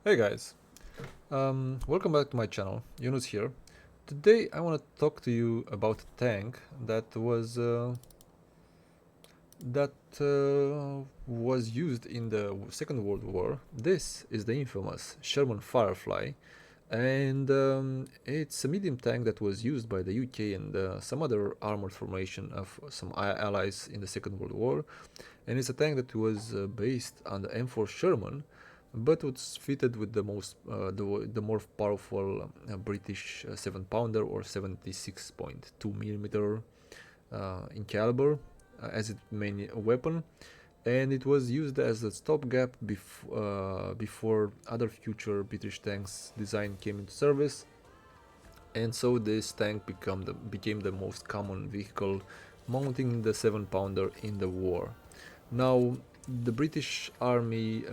Hey guys, welcome back to my channel. Yunus here. Today I want to talk to you about a tank that was used in the Second World War. This is the infamous Sherman Firefly, and it's a medium tank that was used by the UK and some other armored formation of some allies in the Second World War. And it's a tank that was based on the M4 Sherman, but was fitted with the more powerful British 7-pounder or 76.2 millimeter in caliber as its main weapon, and it was used as a stopgap before other future British tanks design came into service, and so this tank became the most common vehicle mounting the 7-pounder in the war. Now, the British Army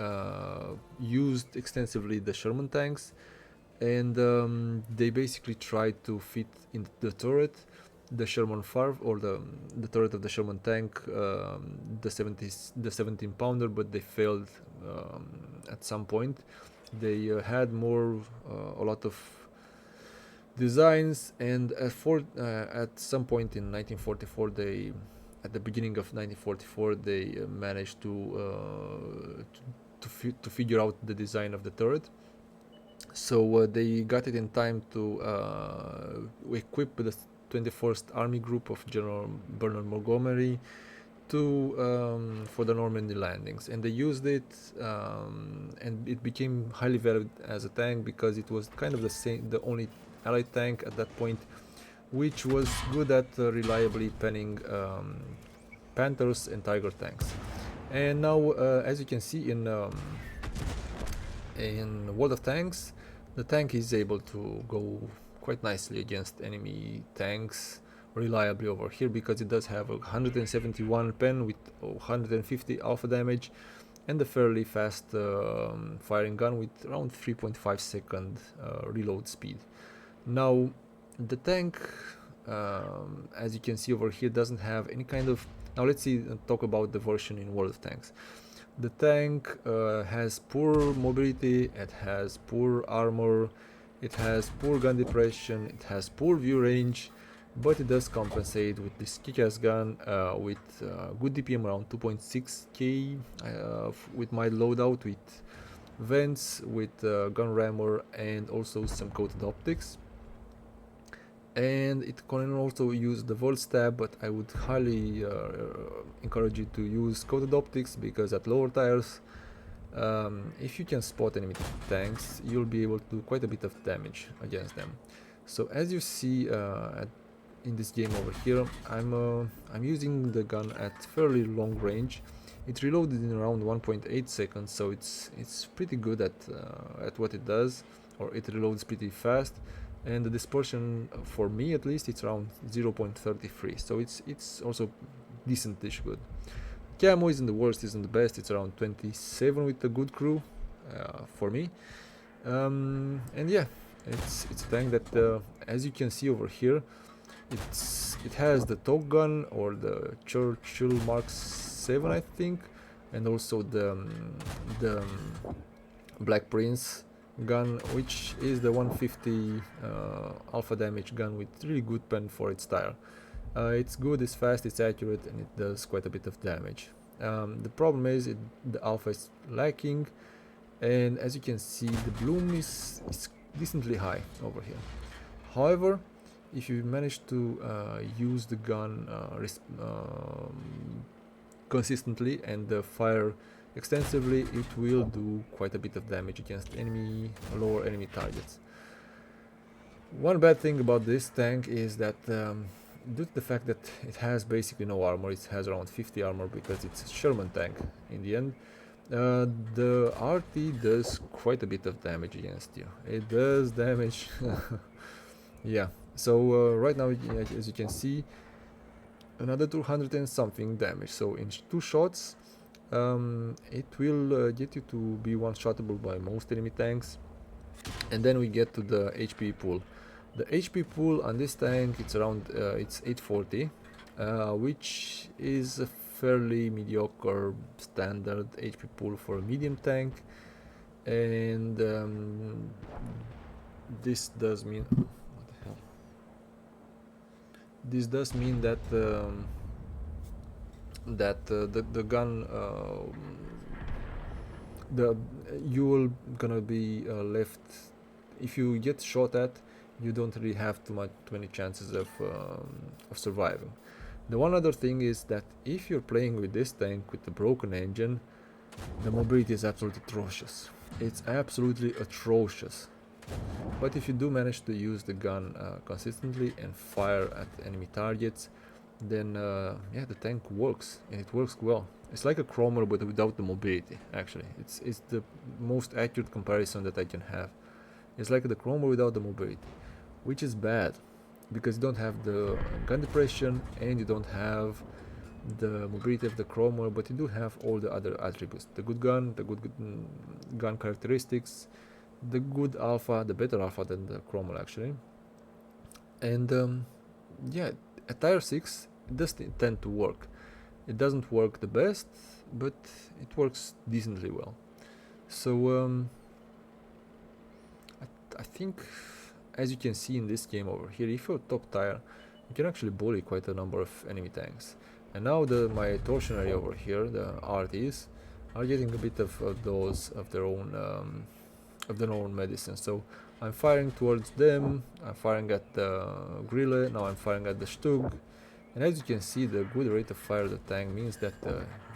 used extensively the Sherman tanks, and they basically tried to fit in the turret the Sherman Fire or the turret of the Sherman tank, the 17-pounder, but they failed at some point. They had a lot of designs, and at some point in 1944 at the beginning of 1944 they managed to figure out the design of the turret. So they got it in time to equip the 21st Army Group of General Bernard Montgomery for the Normandy landings, and they used it, and it became highly valued as a tank because it was kind of the only Allied tank at that point which was good at reliably penning Panthers and Tiger tanks. And now, as you can see in World of Tanks, the tank is able to go quite nicely against enemy tanks reliably over here, because it does have a 171 pen with 150 alpha damage and a fairly fast firing gun with around 3.5 second reload speed. Now, the tank, as you can see over here, doesn't have any kind of... Now let's talk about the version in World of Tanks. The tank has poor mobility, it has poor armor, it has poor gun depression, it has poor view range, but it does compensate with this kick-ass gun with good DPM around 2.6k, with my loadout, with vents, with gun rammer, and also some coated optics. And it can also use the volt stab, but I would highly encourage you to use coated optics, because at lower tires, if you can spot enemy tanks, you'll be able to do quite a bit of damage against them. So as you see in this game over here, I'm using the gun at fairly long range. It reloaded in around 1.8 seconds, so it's pretty good at what it does, or it reloads pretty fast. And the dispersion, for me at least, it's around 0.33, so it's also decentish good. Camo isn't the worst, isn't the best, it's around 27 with a good crew for me. And yeah, it's a tank that, as you can see over here, it has the Tog gun, or the Churchill Mark 7, I think, and also the Black Prince gun, which is the 150 alpha damage gun with really good pen for its tire. It's good, it's fast, it's accurate, and it does quite a bit of damage. The problem is the alpha is lacking, and as you can see, the bloom is decently high over here. However, if you manage to use the gun consistently and fire extensively, it will do quite a bit of damage against lower enemy targets. One bad thing about this tank is that due to the fact that it has basically no armor, it has around 50 armor because it's a Sherman tank in the end, the RT does quite a bit of damage against you. It does damage. Yeah, so right now, as you can see, another 200 and something damage. So in 2 shots, it will get you to be one-shottable by most enemy tanks. And then we get to the HP pool. The HP pool on this tank, it's around it's 840, which is a fairly mediocre standard HP pool for a medium tank. and this does mean what the hell? This does mean that the gun the you will gonna be left if you get shot at. You don't really have too many chances of surviving. The one other thing is that if you're playing with this tank with the broken engine, the mobility is absolutely atrocious. It's absolutely atrocious. But if you do manage to use the gun consistently and fire at enemy targets, then yeah, the tank works, and it works well. It's like a Chromer but without the mobility. Actually, it's the most accurate comparison that I can have. It's like the Chromer without the mobility, which is bad because you don't have the gun depression and you don't have the mobility of the Chromer, but you do have all the other attributes: the good gun, the good gun characteristics, the good alpha, the better alpha than the Chromer actually. And yeah, at tier 6 it does tend to work. It doesn't work the best, but it works decently well. So I think, as you can see in this game over here, if you're top tier, you can actually bully quite a number of enemy tanks. And now my torsionary over here, the RTs, are getting a bit of those of their own medicine. So I'm firing towards them, I'm firing at the Grille, now I'm firing at the Stug. And as you can see, the good rate of fire of the tank means that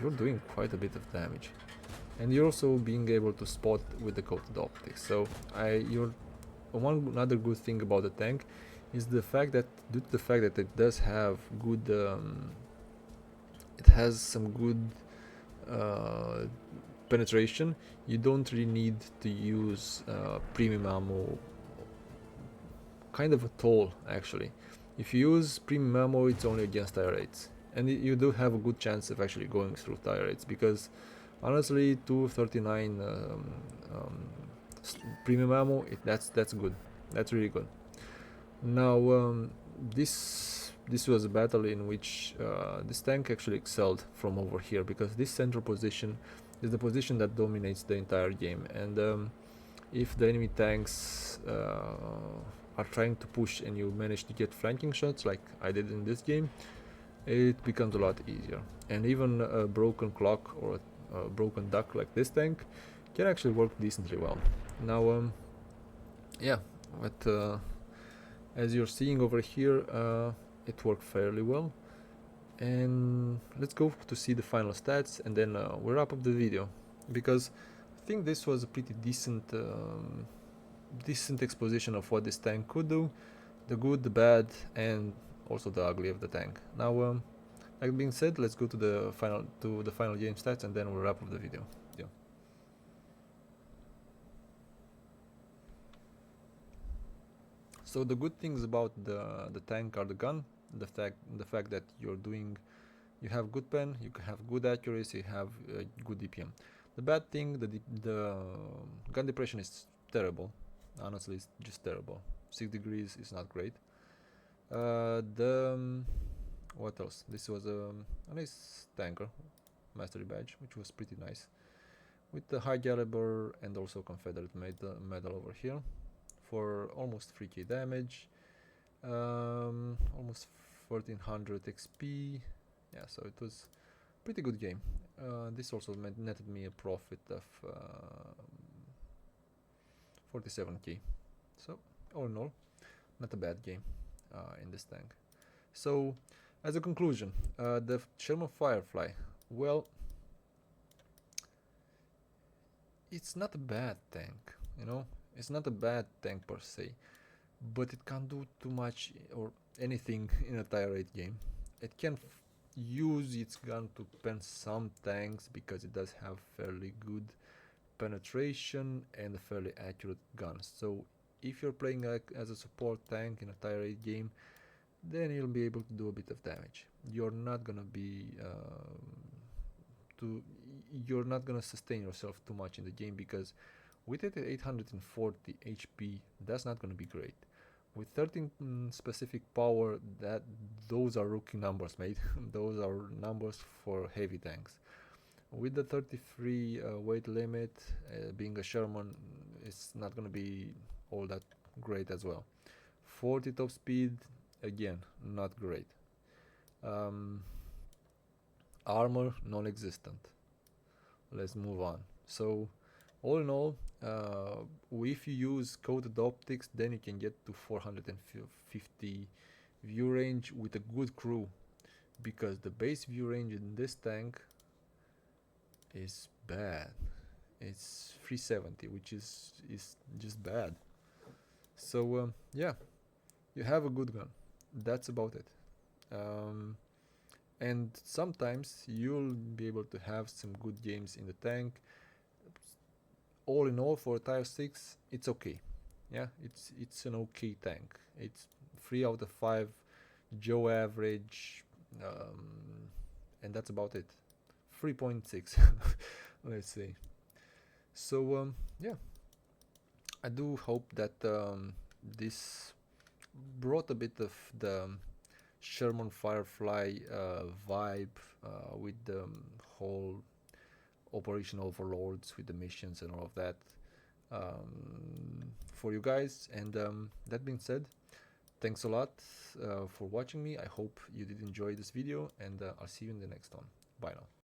you're doing quite a bit of damage. And you're also being able to spot with the coated optics. So another good thing about the tank is the fact that, due to the fact that it does have good, it has some good penetration, you don't really need to use premium ammo kind of at all actually. If you use premium ammo, it's only against tier 8s, and you do have a good chance of actually going through tier 8s, because honestly 239 premium ammo, that's good, that's really good. Now this was a battle in which this tank actually excelled from over here, because this central position is the position that dominates the entire game, and if the enemy tanks are trying to push and you manage to get flanking shots like I did in this game, it becomes a lot easier. And even a broken clock or a broken duck like this tank can actually work decently well. Now yeah, but as you're seeing over here, it worked fairly well. And let's go to see the final stats, and then we'll wrap up the video, because I think this was a pretty decent exposition of what this tank could do, the good, the bad, and also the ugly of the tank. Now like being said, let's go to the final game stats, and then we'll wrap up the video. So the good things about the tank are the gun, the fact that you have good pen, you have good accuracy, you have good DPM. The bad thing, the gun depression is terrible. Honestly, it's just terrible. 6 degrees is not great. What else? This was a nice tanker, mastery badge, which was pretty nice, with the high caliber and also Confederate medal over here for almost 3k damage, almost 1400 XP. Yeah, so it was a pretty good game. This also netted me a profit of 47k. So all in all, not a bad game in this tank. So as a conclusion, the Sherman Firefly, well, it's not a bad tank, you know, it's not a bad tank per se, but it can't do too much or anything in a tier 8 game. It can use its gun to pen some tanks because it does have fairly good penetration and a fairly accurate gun. So if you're playing as a support tank in a tier 8 game, then you'll be able to do a bit of damage. You're not gonna sustain yourself too much in the game, because with it at 840 HP, that's not gonna be great. With 13 specific power, those are rookie numbers, mate. Those are numbers for heavy tanks. With the 33 weight limit, being a Sherman, it's not gonna be all that great as well. 40 top speed, again, not great. Armor, non-existent. Let's move on. So, all in all, if you use coated optics, then you can get to 450 view range with a good crew, because the base view range in this tank is bad. It's 370, which is just bad. So yeah, you have a good gun. That's about it. And sometimes you'll be able to have some good games in the tank. All in all, for a tier 6, it's okay. Yeah, it's an okay tank. It's 3 out of 5 Joe average, and that's about it. 3.6, let's say. So yeah, I do hope that this brought a bit of the Sherman Firefly vibe with the whole Operation Overlords, with the missions and all of that, for you guys. And that being said, thanks a lot for watching me. I hope you did enjoy this video, and I'll see you in the next one. Bye now.